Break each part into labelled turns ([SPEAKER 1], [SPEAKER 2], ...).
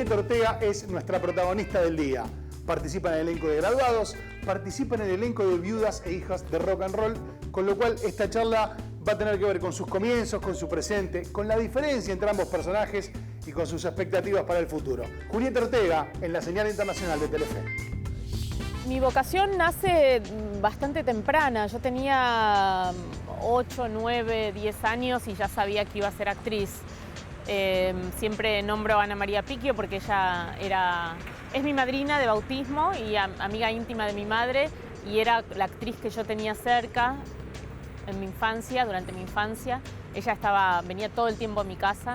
[SPEAKER 1] Julieta Ortega es nuestra protagonista del día. Participa en el elenco de Graduados, participa en el elenco de Viudas e Hijas de Rock and Roll, con lo cual esta charla va a tener que ver con sus comienzos, con su presente, con la diferencia entre ambos personajes y con sus expectativas para el futuro. Julieta Ortega, en la señal internacional de Telefe.
[SPEAKER 2] Mi vocación nace bastante temprana. Yo tenía 8, 9, 10 años y ya sabía que iba a ser actriz. Siempre nombro a Ana María Picchio porque ella es mi madrina de bautismo y amiga íntima de mi madre, y era la actriz que yo tenía cerca en mi infancia, durante mi infancia. Ella venía todo el tiempo a mi casa.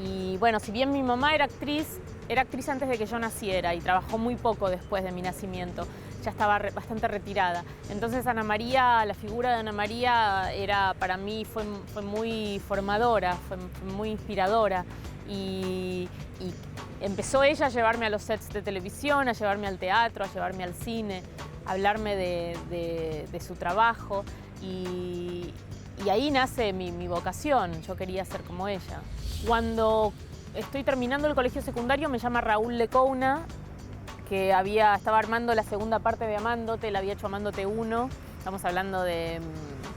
[SPEAKER 2] Y bueno, si bien mi mamá era actriz antes de que yo naciera y trabajó muy poco después de mi nacimiento. Ya estaba bastante retirada. Entonces Ana María, la figura de Ana María para mí fue muy formadora, fue muy inspiradora. Y empezó ella a llevarme a los sets de televisión, a llevarme al teatro, a llevarme al cine, a hablarme de su trabajo. Y ahí nace mi vocación. Yo quería ser como ella. Cuando estoy terminando el colegio secundario me llama Raúl Lecouna, que estaba armando la segunda parte de Amándote, la había hecho Amándote 1, estamos hablando de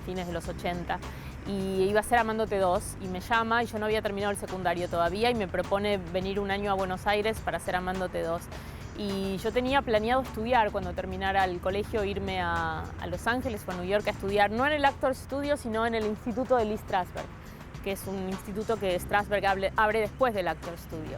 [SPEAKER 2] fines de los 80, y iba a ser Amándote 2, y me llama, y yo no había terminado el secundario todavía, y me propone venir un año a Buenos Aires para hacer Amándote 2. Y yo tenía planeado estudiar cuando terminara el colegio, irme a Los Ángeles o a New York a estudiar, no en el Actors Studio, sino en el Instituto de Lee Strasberg, que es un instituto que Strasberg abre después del Actors Studio.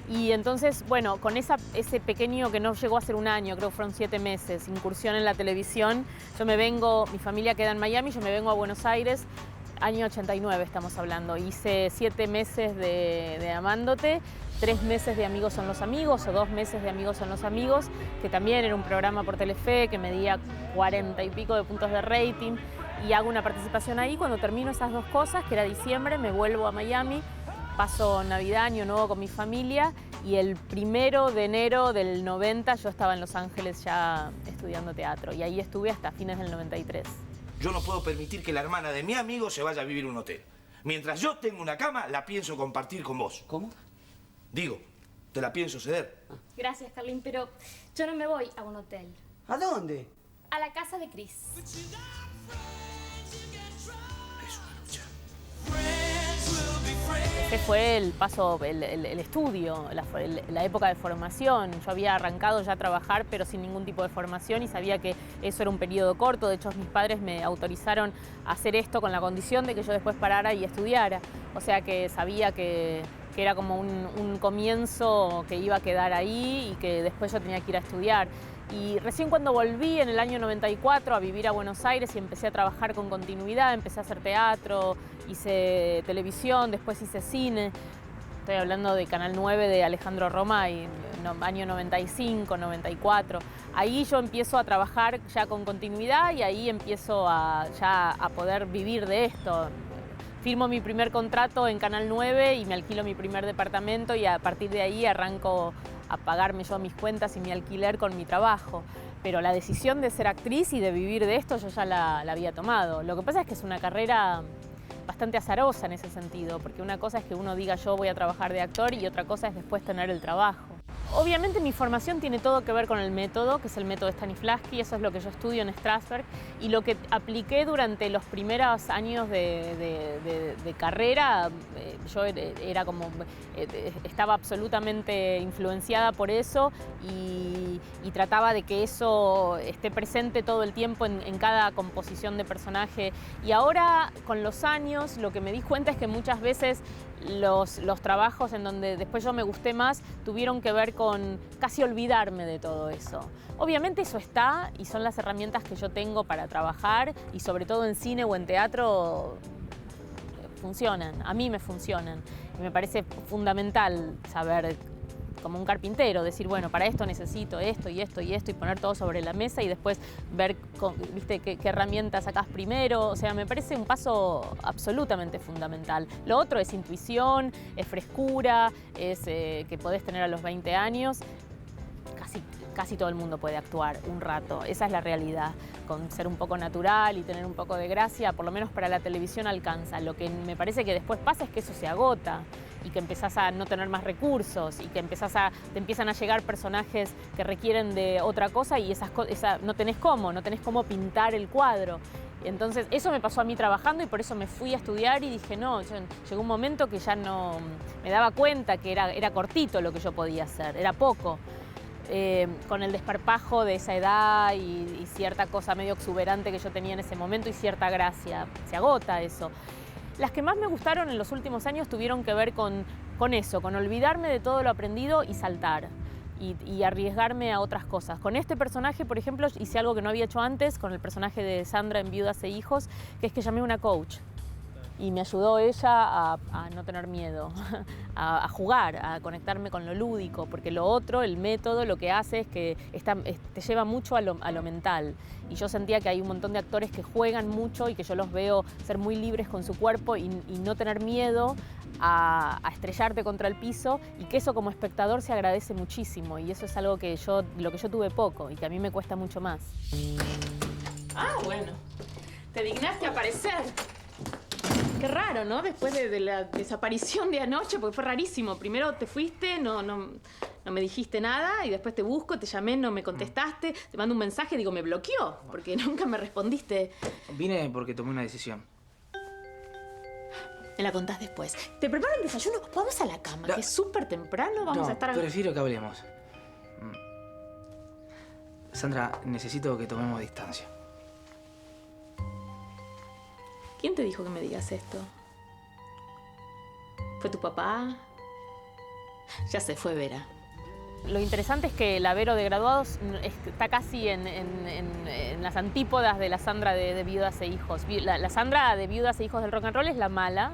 [SPEAKER 2] Y entonces, bueno, con ese pequeño, que no llegó a ser un año, creo que fueron 7 meses, incursión en la televisión, mi familia queda en Miami, yo me vengo a Buenos Aires, año 89 estamos hablando. Hice 7 meses de Amándote, 3 meses de Amigos son los Amigos, o 2 meses de Amigos son los Amigos, que también era un programa por Telefe que medía 40 y pico de puntos de rating, y hago una participación ahí. Cuando termino esas 2 cosas, que era diciembre, me vuelvo a Miami, paso Navidad, Año Nuevo con mi familia, y el 1 de enero del 90 yo estaba en Los Ángeles ya estudiando teatro, y ahí estuve hasta fines del 93.
[SPEAKER 3] Yo no puedo permitir que la hermana de mi amigo se vaya a vivir a un hotel. Mientras yo tengo una cama, la pienso compartir con vos.
[SPEAKER 4] ¿Cómo?
[SPEAKER 3] Digo, te la pienso ceder.
[SPEAKER 5] Gracias, Carlín, pero yo no me voy a un hotel.
[SPEAKER 4] ¿A dónde?
[SPEAKER 5] A la casa de Chris.
[SPEAKER 3] Es una lucha.
[SPEAKER 2] Ese fue el paso, el estudio, la época de formación. Yo había arrancado ya a trabajar, pero sin ningún tipo de formación, y sabía que eso era un periodo corto. De hecho, mis padres me autorizaron a hacer esto con la condición de que yo después parara y estudiara. O sea que sabía que era como un comienzo que iba a quedar ahí y que después yo tenía que ir a estudiar. Y recién cuando volví en el año 94 a vivir a Buenos Aires y empecé a trabajar con continuidad, empecé a hacer teatro, hice televisión, después hice cine. Estoy hablando de Canal 9 de Alejandro Romay, año 95, 94. Ahí yo empiezo a trabajar ya con continuidad y ahí empiezo ya a poder vivir de esto. Firmo mi primer contrato en Canal 9 y me alquilo mi primer departamento, y a partir de ahí arranco a pagarme yo mis cuentas y mi alquiler con mi trabajo. Pero la decisión de ser actriz y de vivir de esto yo ya la había tomado. Lo que pasa es que es una carrera bastante azarosa en ese sentido, porque una cosa es que uno diga yo voy a trabajar de actor y otra cosa es después tener el trabajo. Obviamente mi formación tiene todo que ver con el método, que es el método Stanislavski, eso es lo que yo estudio en Strasberg, y lo que apliqué durante los primeros años de carrera. Yo estaba absolutamente influenciada por eso y trataba de que eso esté presente todo el tiempo en cada composición de personaje. Y ahora, con los años, lo que me di cuenta es que muchas veces los trabajos en donde después yo me gusté más tuvieron que ver con casi olvidarme de todo eso. Obviamente eso está, y son las herramientas que yo tengo para trabajar, y sobre todo en cine o en teatro funcionan, a mí me funcionan. Y me parece fundamental saber, como un carpintero, decir, bueno, para esto necesito esto y esto y esto, y poner todo sobre la mesa y después ver ¿viste? qué herramientas sacás primero. O sea, me parece un paso absolutamente fundamental. Lo otro es intuición, es frescura, es que podés tener a los 20 años. Casi casi todo el mundo puede actuar un rato, esa es la realidad. Con ser un poco natural y tener un poco de gracia, por lo menos para la televisión alcanza. Lo que me parece que después pasa es que eso se agota y que empezás a no tener más recursos y que te empiezan a llegar personajes que requieren de otra cosa y no tenés cómo pintar el cuadro. Entonces eso me pasó a mí trabajando y por eso me fui a estudiar y dije no, llegó un momento que ya no me daba cuenta que era cortito lo que yo podía hacer, era poco. Con el desparpajo de esa edad y cierta cosa medio exuberante que yo tenía en ese momento y cierta gracia, se agota eso. Las que más me gustaron en los últimos años tuvieron que ver con eso, con olvidarme de todo lo aprendido y saltar. Y arriesgarme a otras cosas. Con este personaje, por ejemplo, hice algo que no había hecho antes, con el personaje de Sandra en Viudas e Hijos, que es que llamé a una coach. Y me ayudó ella a no tener miedo, a jugar, a conectarme con lo lúdico, porque lo otro, el método, lo que hace es que te lleva mucho a lo mental. Y yo sentía que hay un montón de actores que juegan mucho y que yo los veo ser muy libres con su cuerpo y no tener miedo a estrellarte contra el piso, y que eso como espectador se agradece muchísimo, y eso es algo que lo que yo tuve poco y que a mí me cuesta mucho más. Ah, bueno, te dignaste a aparecer. Qué raro, ¿no? Después de la desaparición de anoche, porque fue rarísimo. Primero te fuiste, no me dijiste nada, y después te busco, te llamé, no me contestaste, te mando un mensaje, digo, me bloqueó, porque nunca me respondiste.
[SPEAKER 3] Vine porque tomé una decisión.
[SPEAKER 2] Me la contás después. Te preparo el desayuno, vamos a la cama, que es súper temprano, vamos a estar...
[SPEAKER 3] Prefiero que hablemos. Sandra, necesito que tomemos distancia.
[SPEAKER 2] ¿Quién te dijo que me digas esto? ¿Fue tu papá? Ya se fue Vera. Lo interesante es que la Vero de Graduados está casi en las antípodas de la Sandra de Viudas e Hijos. La Sandra de Viudas e Hijos del Rock and Roll es la mala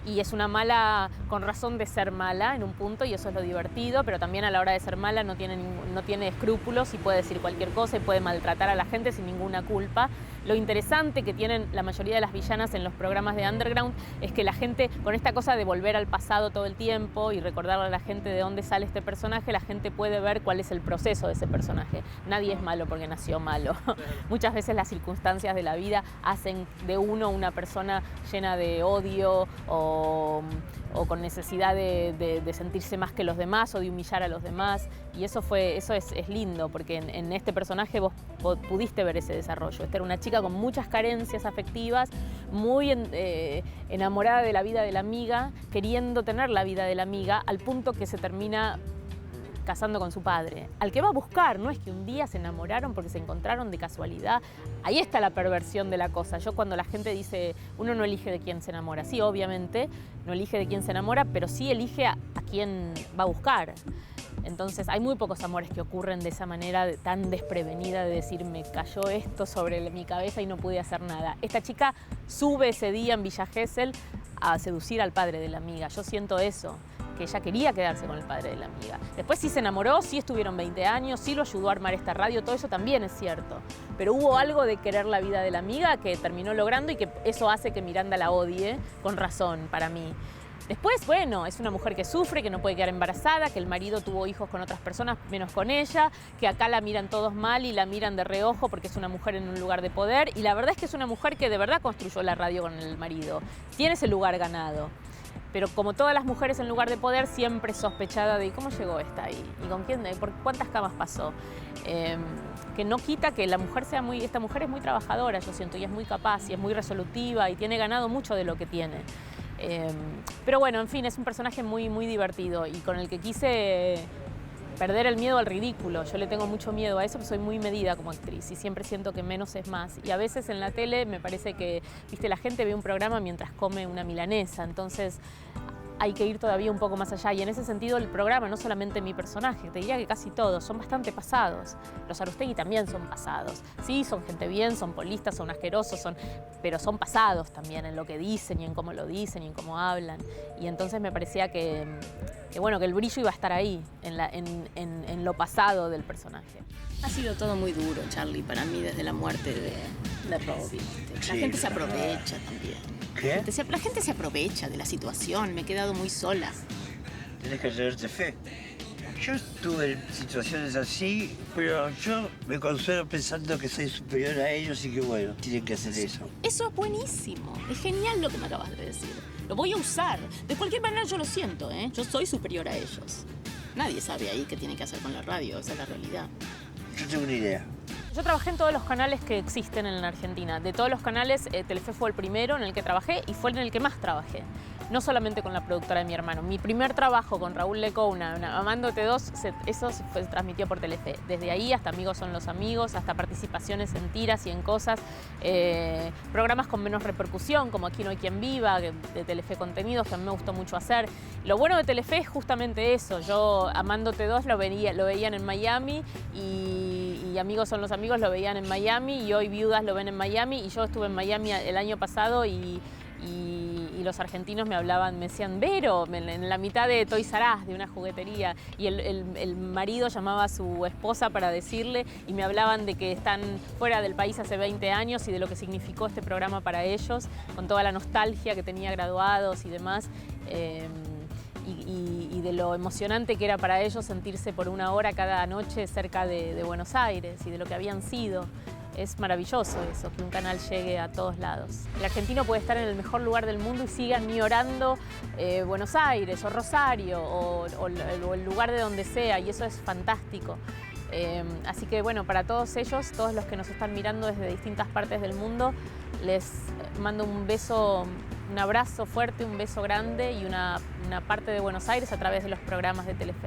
[SPEAKER 2] y es una mala con razón de ser mala en un punto, y eso es lo divertido, pero también a la hora de ser mala no tiene escrúpulos y puede decir cualquier cosa y puede maltratar a la gente sin ninguna culpa. Lo interesante que tienen la mayoría de las villanas en los programas de Underground es que la gente, con esta cosa de volver al pasado todo el tiempo y recordarle a la gente de dónde sale este personaje, la gente puede ver cuál es el proceso de ese personaje. Nadie es malo porque nació malo. Muchas veces las circunstancias de la vida hacen de uno una persona llena de odio o con necesidad de sentirse más que los demás o de humillar a los demás. Y eso es lindo, porque en este personaje vos pudiste ver ese desarrollo. Esta era una chica con muchas carencias afectivas, muy enamorada de la vida de la amiga, queriendo tener la vida de la amiga, al punto que se termina casando con su padre, al que va a buscar. No es que un día se enamoraron porque se encontraron de casualidad. Ahí está la perversión de la cosa. Yo, cuando la gente dice, uno no elige de quién se enamora, sí, obviamente no elige de quién se enamora, pero sí elige a quién va a buscar. Entonces hay muy pocos amores que ocurren de esa manera tan desprevenida, de decir, me cayó esto sobre mi cabeza y no pude hacer nada. Esta chica sube ese día en Villa Gesell a seducir al padre de la amiga. Yo siento eso, que ella quería quedarse con el padre de la amiga. Después sí se enamoró, sí estuvieron 20 años, sí lo ayudó a armar esta radio, todo eso también es cierto. Pero hubo algo de querer la vida de la amiga que terminó logrando, y que eso hace que Miranda la odie, con razón, para mí. Después, bueno, es una mujer que sufre, que no puede quedar embarazada, que el marido tuvo hijos con otras personas menos con ella, que acá la miran todos mal y la miran de reojo porque es una mujer en un lugar de poder. Y la verdad es que es una mujer que de verdad construyó la radio con el marido. Tiene ese lugar ganado. Pero como todas las mujeres en lugar de poder, siempre sospechada de cómo llegó esta ahí y con quién, por cuántas camas pasó. Que no quita que esta mujer es muy trabajadora, yo siento, y es muy capaz y es muy resolutiva y tiene ganado mucho de lo que tiene. Pero bueno, en fin, es un personaje muy, muy divertido y con el que quise perder el miedo al ridículo. Yo le tengo mucho miedo a eso, porque soy muy medida como actriz y siempre siento que menos es más. Y a veces en la tele me parece que, la gente ve un programa mientras come una milanesa, entonces hay que ir todavía un poco más allá. Y en ese sentido el programa, no solamente mi personaje, te diría que casi todos, son bastante pasados. Los Aróstegui también son pasados. Sí, son gente bien, son polistas, son asquerosos, pero son pasados también en lo que dicen y en cómo lo dicen y en cómo hablan. Y entonces me parecía que el brillo iba a estar ahí, en lo pasado del personaje.
[SPEAKER 4] Ha sido todo muy duro, Charlie, para mí, desde la muerte de Robbie. La gente se aprovecha también.
[SPEAKER 6] ¿Qué?
[SPEAKER 4] La gente se aprovecha de la situación. Me he quedado muy sola.
[SPEAKER 6] Tienes que ser de fe. Yo estuve en situaciones así, pero yo me consuelo pensando que soy superior a ellos y que, bueno, tienen que hacer eso.
[SPEAKER 4] Eso es buenísimo. Es genial lo que me acabas de decir. Lo voy a usar. De cualquier manera yo lo siento, ¿eh? Yo soy superior a ellos. Nadie sabe ahí qué tiene que hacer con la radio. Esa es la realidad.
[SPEAKER 6] Yo tengo una idea.
[SPEAKER 2] Yo trabajé en todos los canales que existen en la Argentina. De todos los canales, Telefe fue el primero en el que trabajé y fue en el que más trabajé. No solamente con la productora de mi hermano. Mi primer trabajo con Raúl Lecona, Amándote 2, eso se transmitió por Telefe. Desde ahí hasta Amigos son los amigos, hasta participaciones en tiras y en cosas. Programas con menos repercusión, como Aquí no hay quien viva, de Telefe Contenidos, que a mí me gustó mucho hacer. Lo bueno de Telefe es justamente eso. Yo Amándote 2 lo veían en Miami y Amigos son los amigos lo veían en Miami y hoy Viudas lo ven en Miami y yo estuve en Miami el año pasado y los argentinos me hablaban, me decían, Vero, en la mitad de Toys R Us, de una juguetería, y el marido llamaba a su esposa para decirle y me hablaban de que están fuera del país hace 20 años y de lo que significó este programa para ellos, con toda la nostalgia que tenía Graduados y demás, y de lo emocionante que era para ellos sentirse por una hora cada noche cerca de Buenos Aires y de lo que habían sido. Es maravilloso eso, que un canal llegue a todos lados. El argentino puede estar en el mejor lugar del mundo y siga añorando Buenos Aires o Rosario o el lugar de donde sea, y eso es fantástico. Así que bueno, para todos ellos, todos los que nos están mirando desde distintas partes del mundo, les mando un beso, un abrazo fuerte, un beso grande y una parte de Buenos Aires a través de los programas de Telefe.